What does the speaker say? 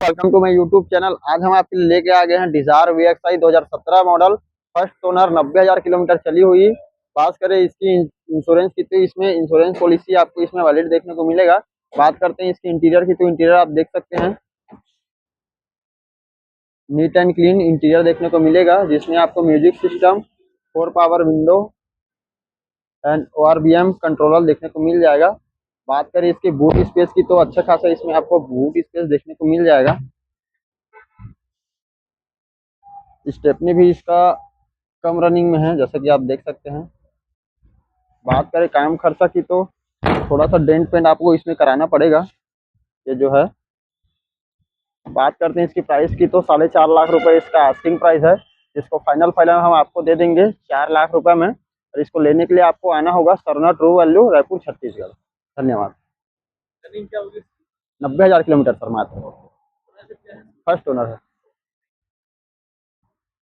Welcome to my YouTube channel. आज हम आपके लिए लेके आ गए हैं Dzire VXI 2017 model. First owner 90,000 kilometre चली हुई। बात करें इसकी इंश्योरेंस की तो इसमें इंश्योरेंस पॉलिसी आपको इसमें वैलिड देखने को मिलेगा। बात करते हैं इसकी इंटीरियर की तो इंटीरियर आप देख सकते हैं, नीट एंड क्लीन इंटीरियर देखने को मिलेगा, जिसमें आपको music system, 4 power window and ORBM controller देखने को मिल जाएगा। बात करें इसकी बूट स्पेस की तो अच्छा खासा इसमें आपको बूट स्पेस देखने को मिल जाएगा। स्टेपनी भी इसका कम रनिंग में है, जैसा कि आप देख सकते हैं। बात करें काम खर्चा की तो थोड़ा सा डेंट पेंट आपको इसमें कराना पड़ेगा, ये जो है। बात करते हैं इसकी प्राइस की तो 4.5 लाख रुपए इसका आस्किंग प्राइस है। इसको फाइनल फाइनल हम आपको दे देंगे 4 लाख रुपए में। और इसको लेने के लिए आपको आना होगा सरना ट्रू वैल्यू, रायपुर, छत्तीसगढ़। धन्यवाद। 90,000 किलोमीटर सर मात्र, फर्स्ट ओनर है।